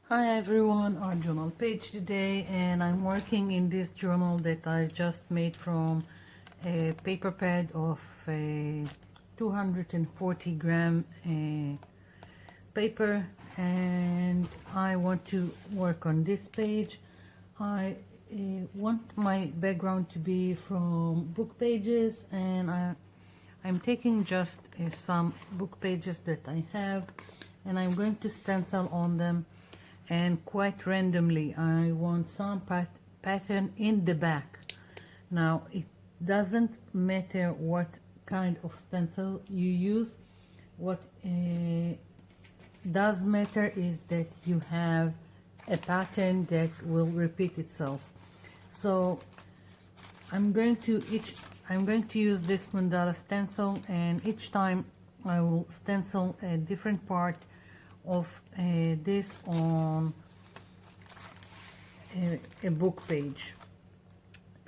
Hi everyone, our journal page today, and I'm working in this journal that I just made from a paper pad of a 240 gram paper, and I want to work on this page. I want my background to be from book pages, and I'm taking just some book pages that I have, and I'm going to stencil on them. And quite randomly I want some pattern in the back. Now it doesn't matter what kind of stencil you use. What does matter is that you have a pattern that will repeat itself. So I'm going to use this mandala stencil, and each time I will stencil a different part of this on a book page.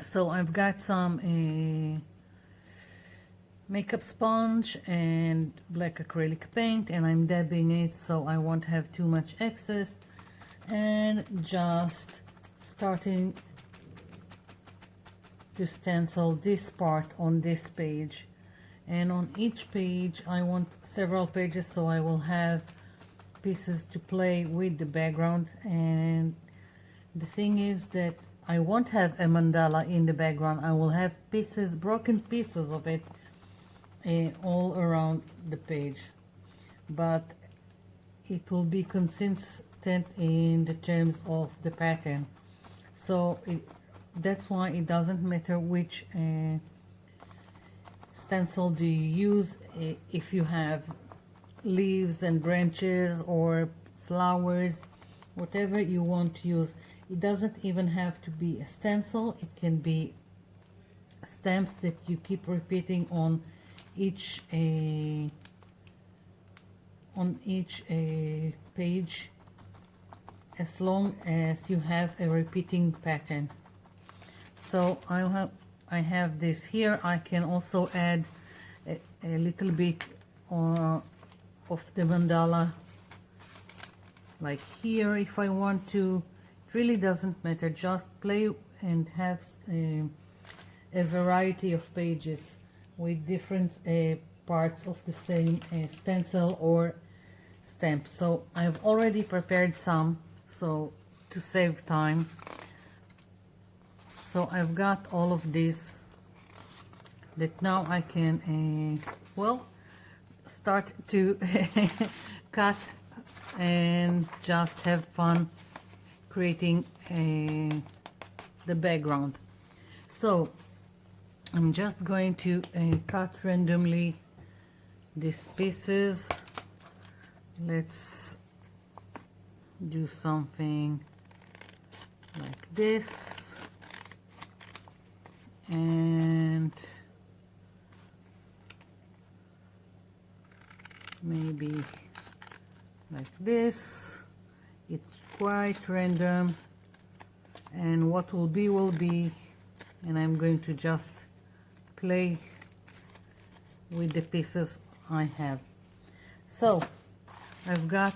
So I've got some makeup sponge and black acrylic paint, and I'm dabbing it so I won't have too much excess, and just starting to stencil this part on this page. And on each page I want several pages, so I will have pieces to play with the background. And the thing is that I won't have a mandala in the background. I will have pieces, broken pieces of it all around the page, but it will be consistent in the terms of the pattern. So that's why it doesn't matter which stencil do you use. If you have leaves and branches or flowers, whatever you want to use. It doesn't even have to be a stencil. It can be stamps that you keep repeating on each page, as long as you have a repeating pattern. So I have this here. I can also add a little bit of the mandala, like here, if I want to. It really doesn't matter. Just play and have a variety of pages with different parts of the same stencil or stamp. So I've already prepared some, so to save time. So I've got all of this that now I can well, start to cut and just have fun creating the background. So I'm just going to cut randomly these pieces. Let's do something like this, and maybe like this. It's quite random, and what will be, and I'm going to just play with the pieces I have. So I've got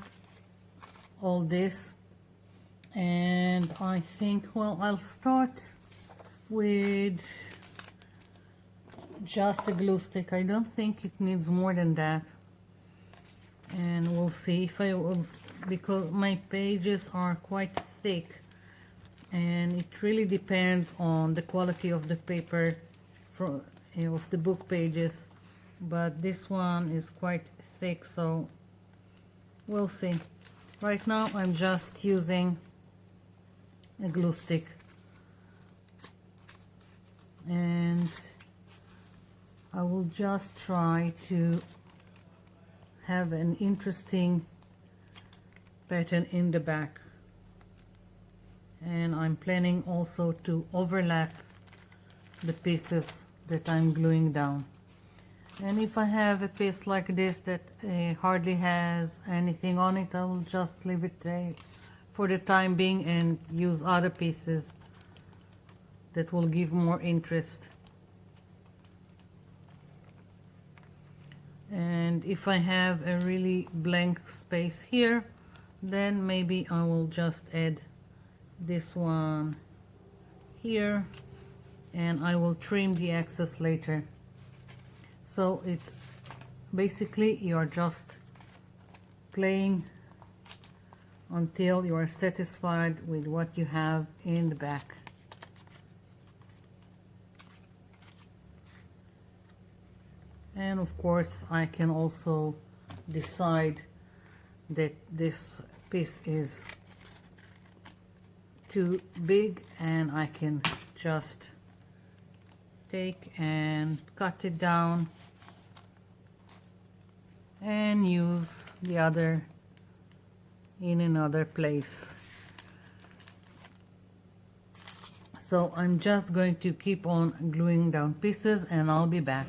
all this, and I think, well, I'll start with just a glue stick. I don't think it needs more than that, and we'll see if I will, because my pages are quite thick, and it really depends on the quality of the paper from of the book pages, but this one is quite thick, so we'll see. Right now I'm just using a glue stick, and I will just try to have an interesting pattern in the back, and I'm planning also to overlap the pieces that I'm gluing down. And if I have a piece like this that hardly has anything on it, I will just leave it for the time being and use other pieces that will give more interest. And if I have a really blank space here, then maybe I will just add this one here, and I will trim the excess later. So it's basically you're just playing until you are satisfied with what you have in the back. And of course I can also decide that this piece is too big, and I can just take and cut it down and use the other in another place. So I'm just going to keep on gluing down pieces, and I'll be back.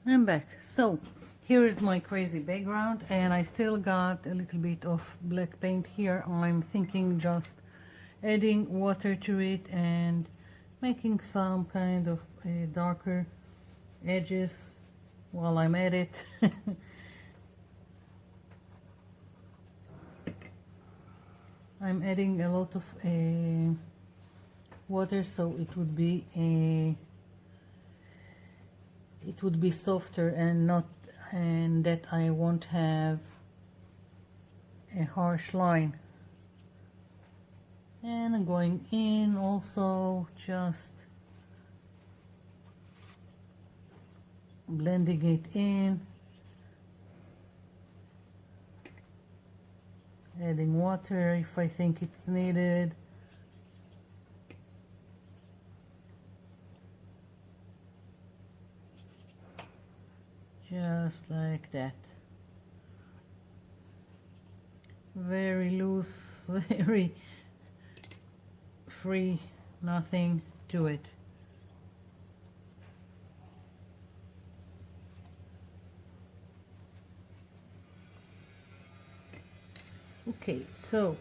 I'm back. So here is my crazy background, and I still got a little bit of black paint here. I'm thinking just adding water to it and making some kind of darker edges while I'm at it. I'm adding a lot of water, so it would be softer and that I won't have a harsh line. And I'm going in also, just blending it in, adding water if I think it's needed. Just like that. Very loose, very free, nothing to it. Okay, so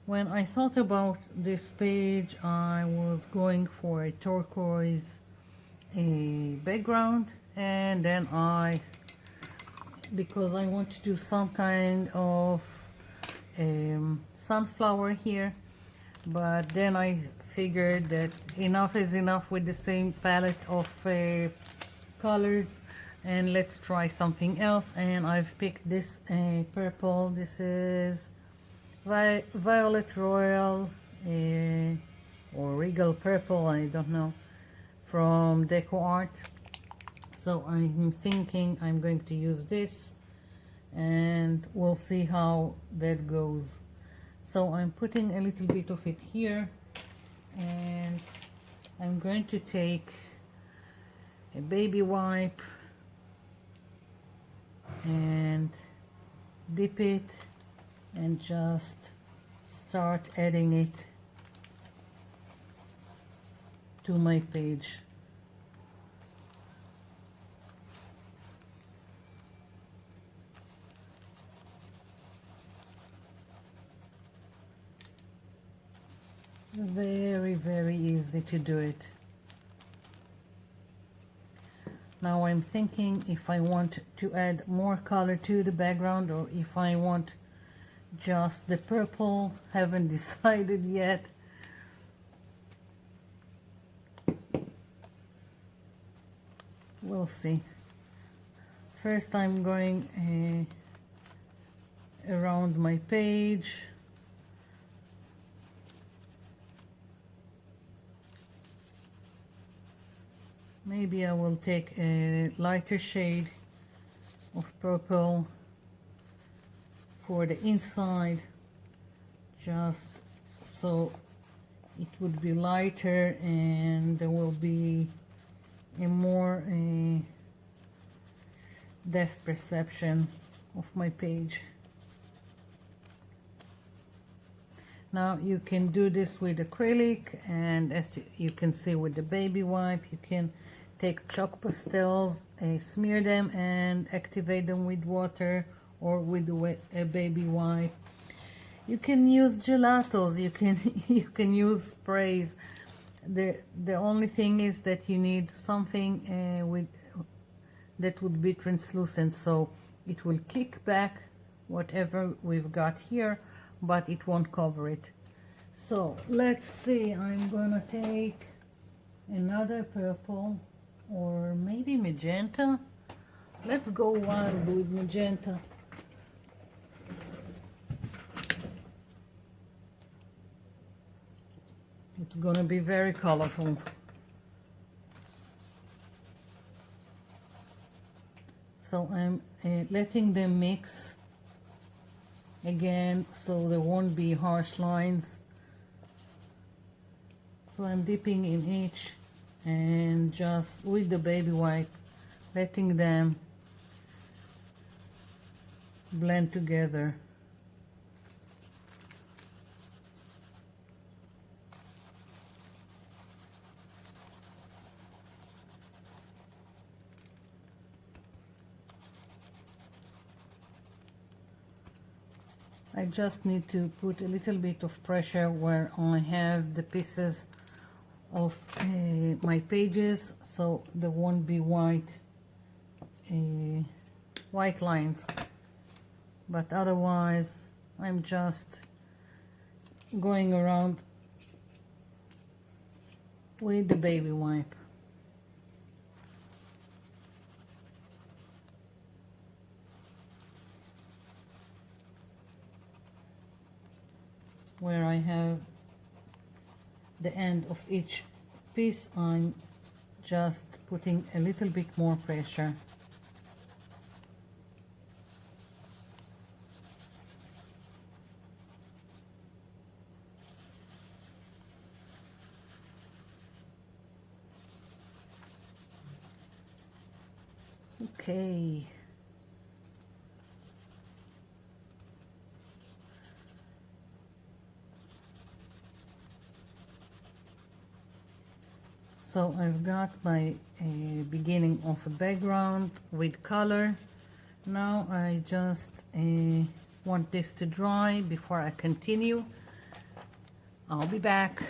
when I thought about this page, I was going for a turquoise background, and then because I want to do some kind of sunflower here, but then I figured that enough is enough with the same palette of colors, and let's try something else. And I've picked this purple. This is Violet Royal or Regal Purple, I don't know, from Deco Art. So I'm thinking I'm going to use this, and we'll see how that goes. So I'm putting a little bit of it here, and I'm going to take a baby wipe and dip it and just start adding it to my page. Very, very easy to do it. Now I'm thinking if I want to add more color to the background, or if I want just the purple. Haven't decided yet. We'll see. First I'm going around my page. Maybe I will take a lighter shade of purple for the inside, just so it would be lighter and there will be a more depth perception of my page. Now you can do this with acrylic, and as you can see with the baby wipe, you can take chalk pastels, smear them and activate them with water or with a baby wipe. You can use gelatos, you can use sprays. The only thing is that you need something that would be translucent, so it will kick back whatever we've got here, but it won't cover it. So let's see, I'm gonna take another purple or maybe magenta. Let's go wild with magenta. It's gonna be very colorful. So I'm letting them mix again so there won't be harsh lines. So I'm dipping in each and just with the baby wipe letting them blend together. I just need to put a little bit of pressure where I have the pieces of my pages, so there won't be white lines, but otherwise I'm just going around with the baby wipe. Where I have the end of each piece, I'm just putting a little bit more pressure. Okay. So I've got my beginning of a background with color. Now I just want this to dry before I continue. I'll be back.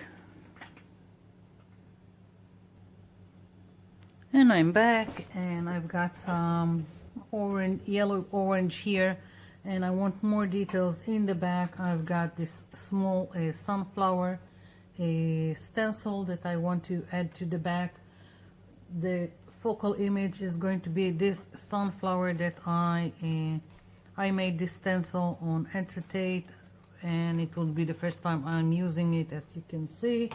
And I'm back, and I've got some orange, yellow orange here, and I want more details in the back. I've got this small sunflower stencil that I want to add to the back. The focal image is going to be this sunflower that I made this stencil on acetate, and it will be the first time I'm using it, as you can see.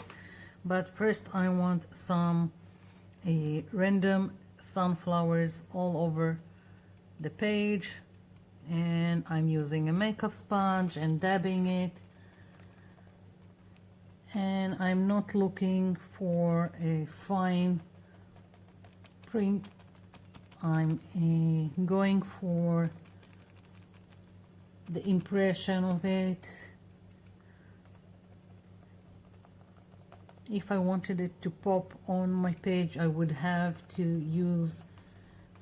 But first I want some random sunflowers all over the page, and I'm using a makeup sponge and dabbing it. And I'm not looking for a fine print. I'm going for the impression of it. If I wanted it to pop on my page, I would have to use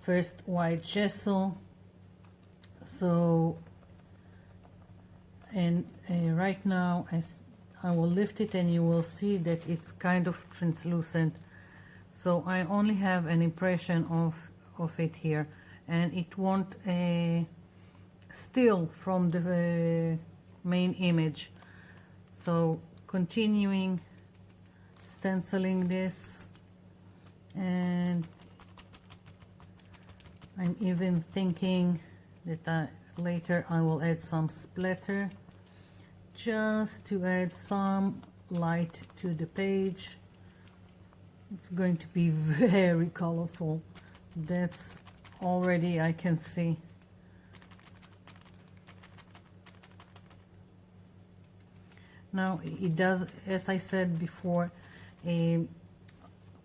first white gesso. So, and right now I will lift it and you will see that it's kind of translucent. So I only have an impression of it here, and it won't steal from the main image. So continuing stenciling this, and I'm even thinking that later I will add some splatter just to add some light to the page. It's going to be very colorful. That's already I can see. Now it does, as I said before,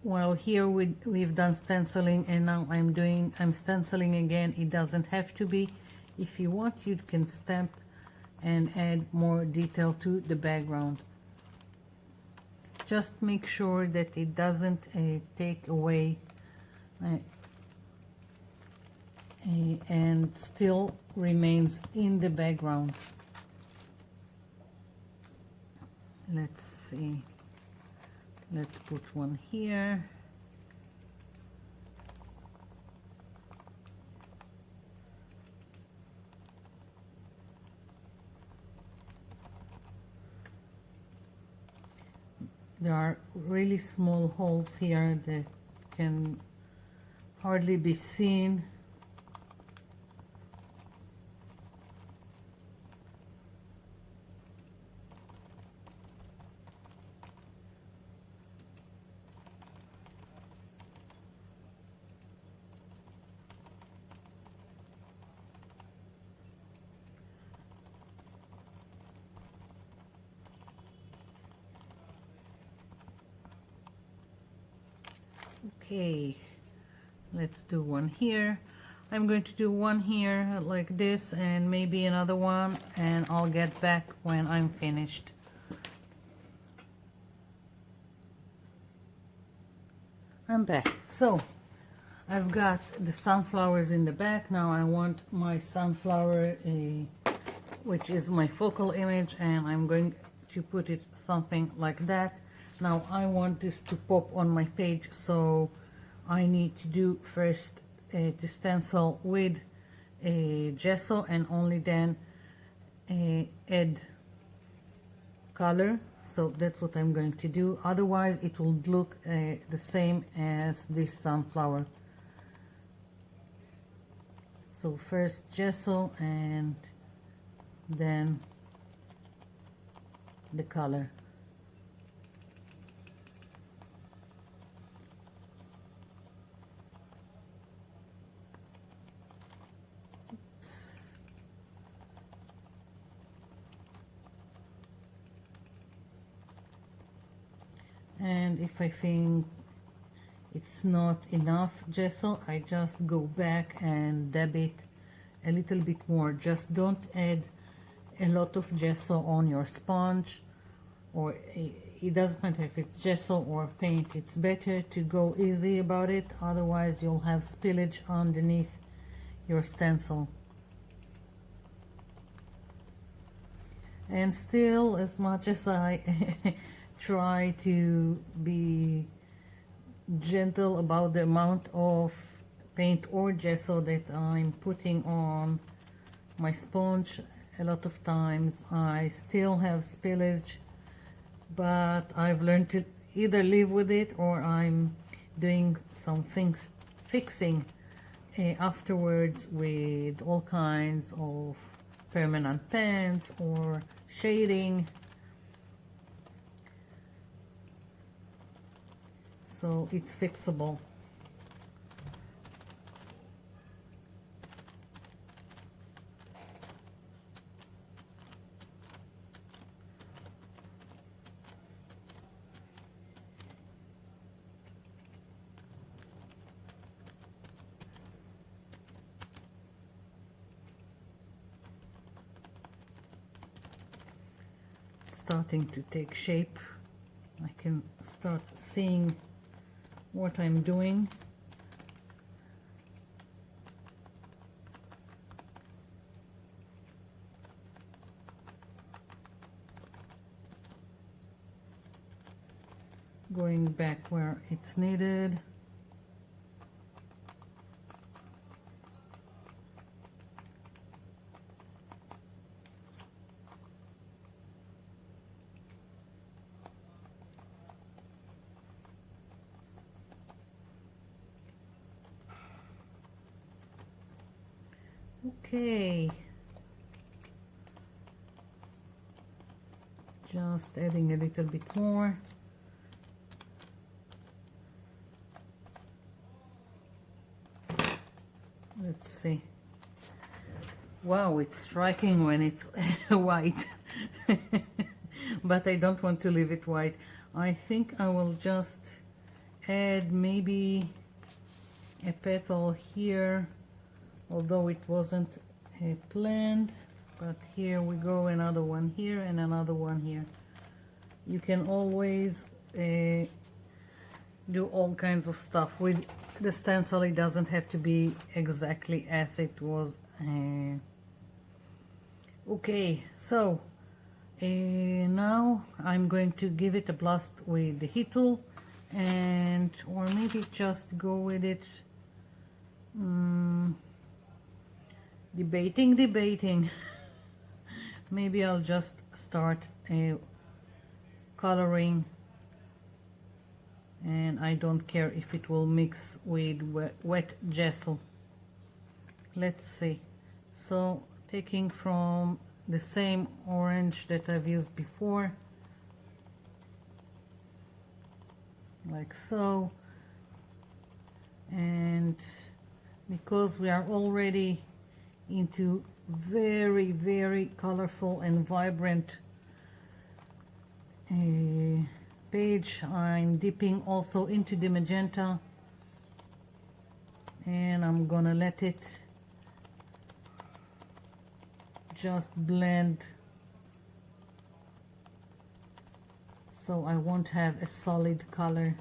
well, here we've done stenciling, and now I'm stenciling again. It doesn't have to be. If you want, you can stamp and add more detail to the background. Just make sure that it doesn't take away and still remains in the background. Let's see. Let's put one here. there are really small holes here that can hardly be seen. Okay, let's do one here. I'm going to do one here like this and maybe another one, and I'll get back when I'm finished. I'm back. So I've got the sunflowers in the back. Now I want my sunflower, which is my focal image, and I'm going to put it something like that. Now I want this to pop on my page, so I need to do first to stencil with a gesso and only then add color. So that's what I'm going to do, otherwise it will look the same as this sunflower. So first gesso and then the color. And if I think it's not enough gesso, I just go back and dab it a little bit more. Just don't add a lot of gesso on your sponge, or it doesn't matter if it's gesso or paint. It's better to go easy about it, otherwise you'll have spillage underneath your stencil. And still, as much as I try to be gentle about the amount of paint or gesso that I'm putting on my sponge, a lot of times I still have spillage, but I've learned to either live with it or I'm doing some things, fixing afterwards with all kinds of permanent pens or shading. So it's fixable. Starting to take shape. I can start seeing what I'm doing. Going back where it's needed. Okay, just adding a little bit more. Let's see. Wow, it's striking when it's white. But I don't want to leave it white. I think I will just add maybe a petal here, although it wasn't planned, but here we go, another one here and another one here. You can always do all kinds of stuff with the stencil. It doesn't have to be exactly as it was. Okay, so now I'm going to give it a blast with the heat tool, and or maybe just go with it. Debating. Maybe I'll just start coloring and I don't care if it will mix with wet gesso. Let's see. So taking from the same orange that I've used before, like so, and because we are already into very, very colorful and vibrant page, I'm dipping also into the magenta, and I'm gonna let it just blend so I won't have a solid color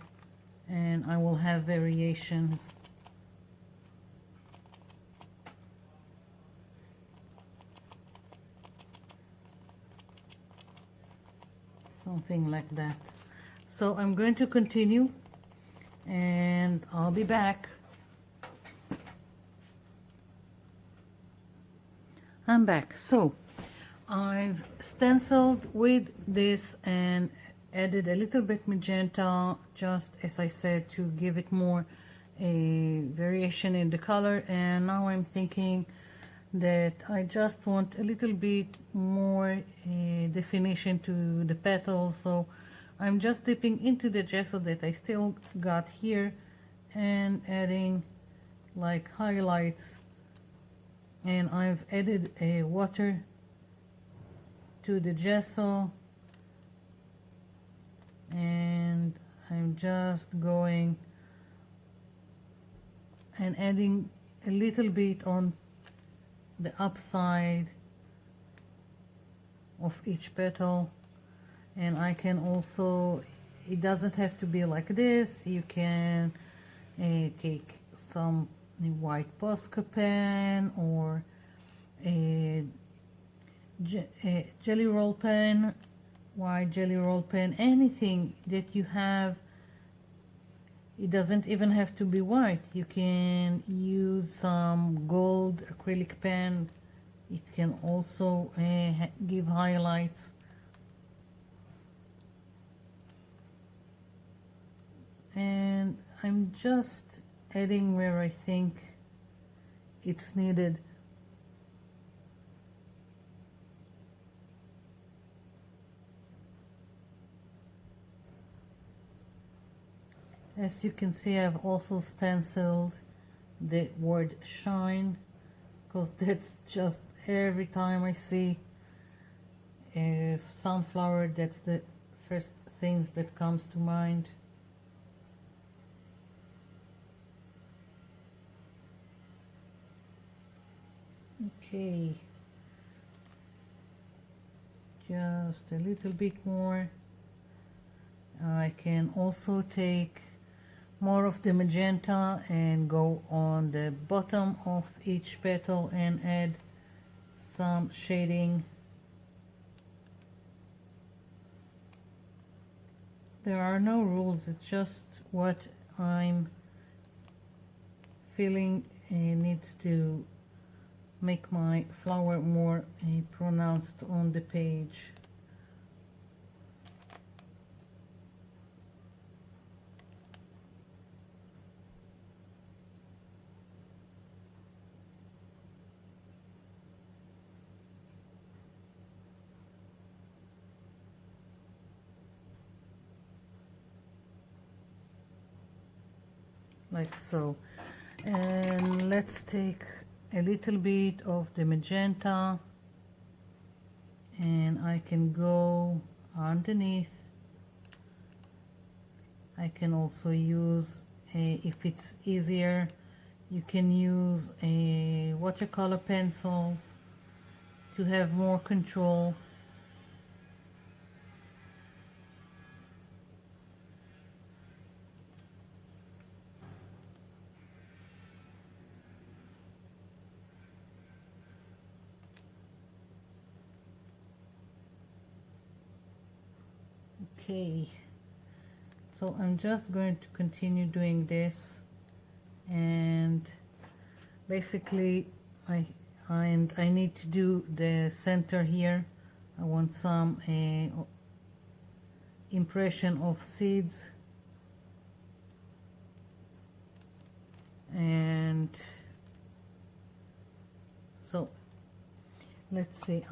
and I will have variations. Something like that. So I'm going to continue and I'll be back. I'm back. So I've stenciled with this and added a little bit magenta, just as I said, to give it more a variation in the color. And now I'm thinking that I just want a little bit more definition to the petals, so I'm just dipping into the gesso that I still got here and adding like highlights, and I've added a water to the gesso, and I'm just going and adding a little bit on the upside of each petal. And I can also, it doesn't have to be like this, you can take some white Posca pen or a jelly roll pen, white jelly roll pen, anything that you have. It doesn't even have to be white. You can use some gold acrylic pen. It can also give highlights. And I'm just adding where I think it's needed. As you can see, I've also stenciled the word shine, because that's just every time I see a sunflower, that's the first things that comes to mind. Okay, just a little bit more. I can also take more of the magenta and go on the bottom of each petal and add some shading. There are no rules, it's just what I'm feeling needs to make my flower more pronounced on the page. Like so. And let's take a little bit of the magenta and I can go underneath. I can also use if it's easier, you can use a watercolor pencils to have more control. Okay, so I'm just going to continue doing this, and basically I need to do the center here. I want some impression of seeds, So let's see,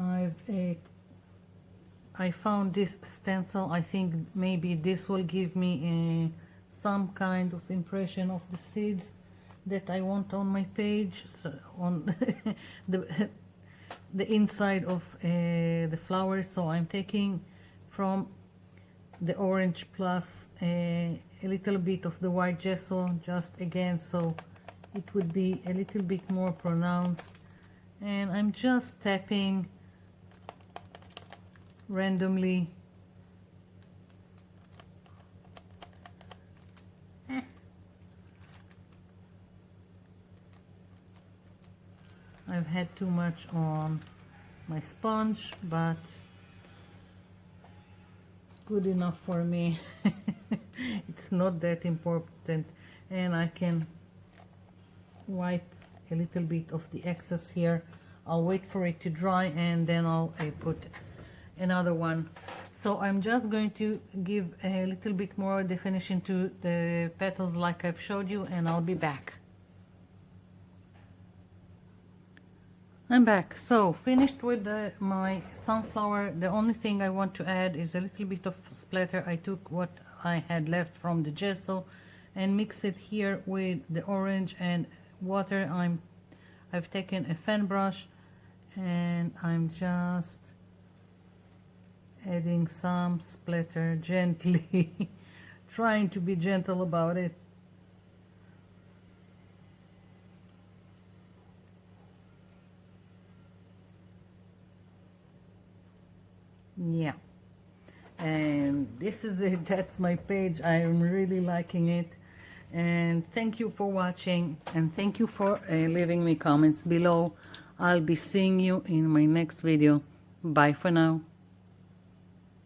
I found this stencil. I think maybe this will give me some kind of impression of the seeds that I want on my page, so on the inside of the flowers. So I'm taking from the orange plus a little bit of the white gesso, just again, so it would be a little bit more pronounced. And I'm just tapping randomly. I've had too much on my sponge, but good enough for me. It's not that important, and I can wipe a little bit of the excess here. I'll wait for it to dry and then I'll put another one. So I'm just going to give a little bit more definition to the petals like I've showed you, and I'll be back. I'm back. So finished with my sunflower. The only thing I want to add is a little bit of splatter. I took what I had left from the gesso and mix it here with the orange and water. I've taken a fan brush and I'm just adding some splatter gently, trying to be gentle about it. Yeah, and this is it. That's my page. I'm really liking it, and thank you for watching, and thank you for leaving me comments below. I'll be seeing you in my next video. Bye for now.